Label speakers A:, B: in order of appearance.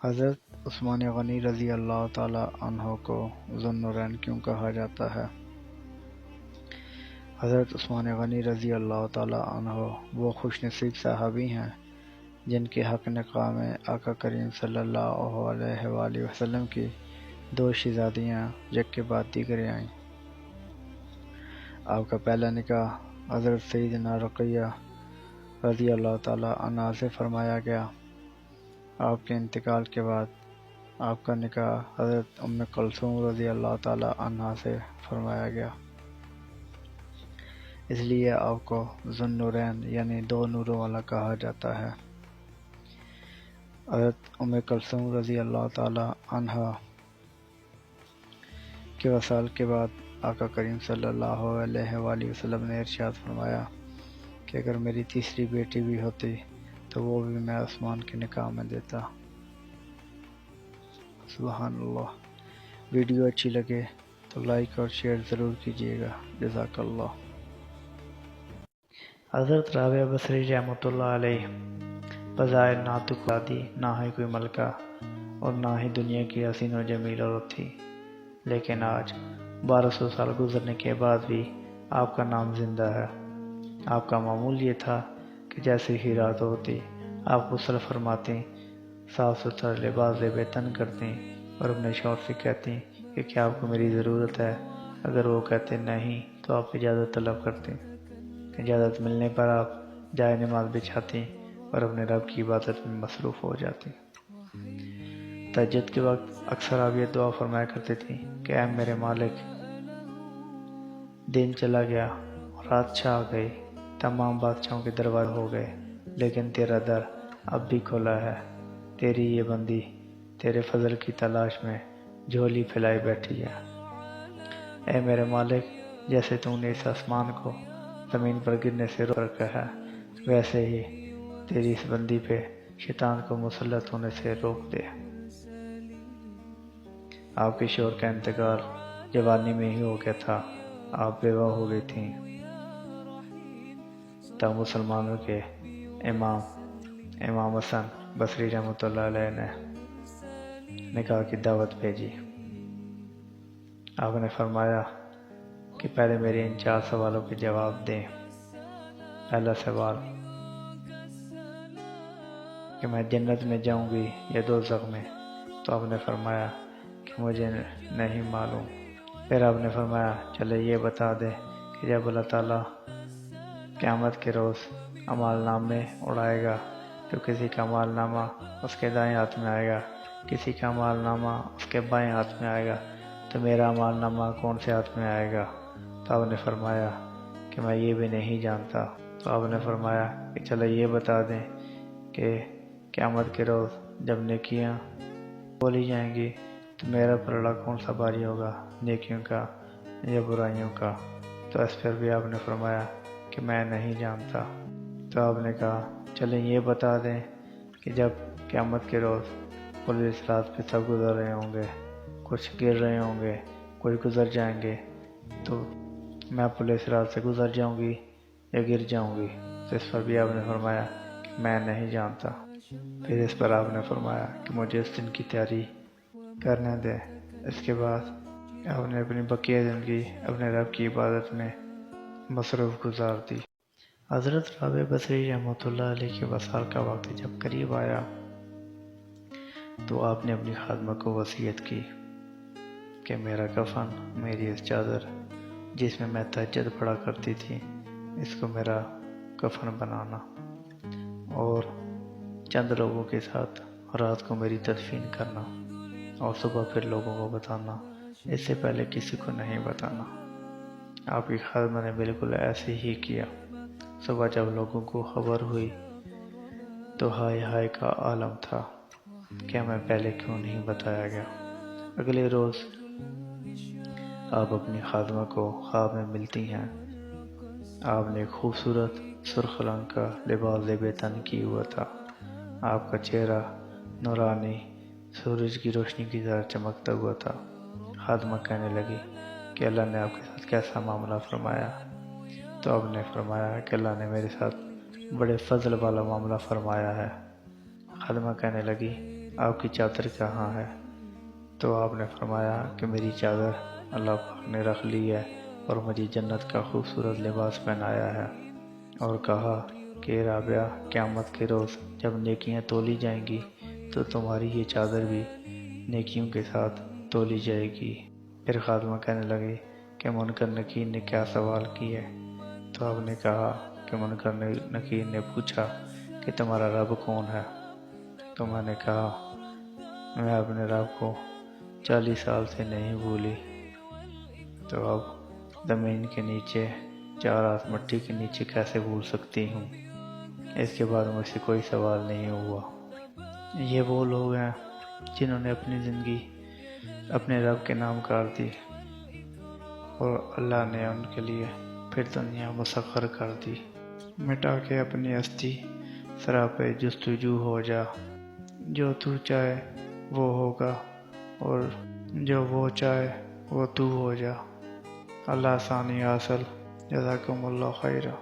A: حضرت عثمان غنی رضی اللہ تعالی عنہ کو ذو النورین کیوں کہا جاتا ہے؟ حضرت عثمان غنی رضی اللہ تعالی عنہ وہ خوش نصیب صحابی ہیں جن کے حق نکاح میں آقا کریم صلی اللہ علیہ وآلہ وسلم کی 2 شہزادیاں یک کے بعد دیگریں آئیں۔ آپ کا پہلا نکاح حضرت سیدنا رقیہ رضی اللہ تعالی عنہا سے فرمایا گیا۔ آپ کے انتقال کے بعد آپ کا نکاح حضرت ام کلثوم رضی اللہ تعالی عنہا سے فرمایا گیا، اس لیے آپ کو ذو النورین یعنی 2 نوروں والا کہا جاتا ہے۔ حضرت ام کلثوم رضی اللہ تعالی عنہا کے وصال کے بعد آقا کریم صلی اللہ علیہ وآلہ وسلم نے ارشاد فرمایا کہ اگر میری تیسری بیٹی بھی ہوتی تو وہ بھی میں عثمان کے نکاح میں دیتا۔ سبحان اللہ۔ ویڈیو اچھی لگے تو لائک اور شیئر ضرور کیجیے گا۔ جزاک اللہ۔
B: حضرت رابعہ بصری رحمۃ اللہ علیہ بظاہر نہ تو کوئی نہ ہی کوئی ملکہ اور نہ ہی دنیا کی حسین و جمیل عورت تھی، لیکن آج 1200 سال گزرنے کے بعد بھی آپ کا نام زندہ ہے۔ آپ کا معمول یہ تھا کہ جیسے ہی رات ہوتی آپ غسل فرماتی، صاف ستھرا لباس زیب تن کرتی اور اپنے شوہر سے کہتی کہ کیا آپ کو میری ضرورت ہے؟ اگر وہ کہتے نہیں تو آپ اجازت طلب کرتی۔ اجازت ملنے پر آپ جائے نماز بچھاتی اور اپنے رب کی عبادت میں مصروف ہو جاتی۔ تہجد کے وقت اکثر آپ یہ دعا فرمایا کرتے تھیں کہ اے میرے مالک، دن چلا گیا اور رات چھا گئی، تمام بادشاہوں کے دروازے ہو گئے، لیکن تیرا در اب بھی کھلا ہے۔ تیری یہ بندی تیرے فضل کی تلاش میں جھولی پھیلائے بیٹھی ہے۔ اے میرے مالک، جیسے تو نے اس آسمان کو زمین پر گرنے سے روک رکھا ہے، ویسے ہی تیری اس بندی پہ شیطان کو مسلط ہونے سے روک دے۔ آپ کے شوہر کا انتقال جوانی میں ہی ہو گیا تھا، آپ بیوہ ہو گئی تھیں، تب مسلمانوں کے امام حسن بصری رحمۃ اللہ علیہ نے نکاح کی دعوت بھیجی۔ آپ نے فرمایا کہ پہلے میرے ان 4 سوالوں کے جواب دیں۔ پہلا سوال کہ میں جنت میں جاؤں گی یا دوزخ میں؟ تو آپ نے فرمایا کہ مجھے نہیں معلوم۔ پھر آپ نے فرمایا چلے یہ بتا دیں کہ جب اللہ تعالیٰ قیامت کے روز اعمال نامے اڑائے گا تو کسی کا اعمال نامہ اس کے دائیں ہاتھ میں آئے گا، کسی کا اعمال نامہ اس کے بائیں ہاتھ میں آئے گا، تو میرا اعمال نامہ کون سے ہاتھ میں آئے گا؟ تو آپ نے فرمایا کہ میں یہ بھی نہیں جانتا۔ تو آپ نے فرمایا کہ چلو یہ بتا دیں کہ قیامت کے روز جب نیکیاں بولی جائیں گی تو میرا پلڑا کون سا بھاری ہوگا، نیکیوں کا یا برائیوں کا؟ تو اس پر بھی آپ نے فرمایا کہ میں نہیں جانتا۔ تو آپ نے کہا چلیں یہ بتا دیں کہ جب قیامت کے روز پولیس رات پہ سب گزر رہے ہوں گے، کچھ گر رہے ہوں گے، کوئی گزر جائیں گے، تو میں پولیس رات سے گزر جاؤں گی یا گر جاؤں گی؟ تو اس پر بھی آپ نے فرمایا کہ میں نہیں جانتا۔ پھر اس پر آپ نے فرمایا کہ مجھے اس دن کی تیاری کرنے دے۔ اس کے بعد آپ نے اپنی بقیہ زندگی اپنے رب کی عبادت میں مصروف گزار دی۔ حضرت رابعہ بصری رحمۃ اللہ علیہ کے وصال کا وقت جب قریب آیا تو آپ نے اپنی خادمہ کو وصیت کی کہ میرا کفن، میری اس چادر جس میں میں تہجد پڑھا کرتی تھی، اس کو میرا کفن بنانا اور چند لوگوں کے ساتھ رات کو میری تدفین کرنا اور صبح پھر لوگوں کو بتانا، اس سے پہلے کسی کو نہیں بتانا۔ آپ کی خادمہ نے بالکل ایسے ہی کیا۔ صبح جب لوگوں کو خبر ہوئی تو ہائے ہائے کا عالم تھا کہ ہمیں پہلے کیوں نہیں بتایا گیا۔ اگلے روز آپ اپنی خادمہ کو خواب میں ملتی ہیں۔ آپ نے خوبصورت سرخ رنگ کا لباس زیب تن کیا ہوا تھا، آپ کا چہرہ نورانی سورج کی روشنی کی طرح چمکتا ہوا تھا۔ خادمہ کہنے لگی کہ اللہ نے آپ کے ساتھ کیسا معاملہ فرمایا؟ تو آپ نے فرمایا کہ اللہ نے میرے ساتھ بڑے فضل والا معاملہ فرمایا ہے۔ خادمہ کہنے لگی آپ کی چادر کہاں ہے؟ تو آپ نے فرمایا کہ میری چادر اللہ پاک نے رکھ لی ہے اور مجھے جنت کا خوبصورت لباس پہنایا ہے، اور کہا کہ رابعہ، قیامت کے روز جب نیکیاں تولی جائیں گی تو تمہاری یہ چادر بھی نیکیوں کے ساتھ تولی جائے گی۔ پھر خاتمہ کہنے لگی کہ منکر نکیر نے کیا سوال کیے؟ تو آپ نے کہا کہ منکر نکیر نے پوچھا کہ تمہارا رب کون ہے؟ تو میں نے کہا میں اپنے رب کو 40 سال سے نہیں بھولی۔ تو اب زمین کے نیچے 4 ہاتھ مٹی کے نیچے کیسے بھول سکتی ہوں؟ اس کے بعد مجھ سے کوئی سوال نہیں ہوا۔ یہ وہ لوگ ہیں جنہوں نے اپنی زندگی اپنے رب کے نام کر دی اور اللہ نے ان کے لیے پھر دنیا مسخر کر دی۔ مٹا کے اپنی ہستی سراپے جستجو ہو جا، جو تو چاہے وہ ہوگا اور جو وہ چاہے وہ تو ہو جا۔ اللہ ثانی حاصل، جزاکم اللہ خیرہ۔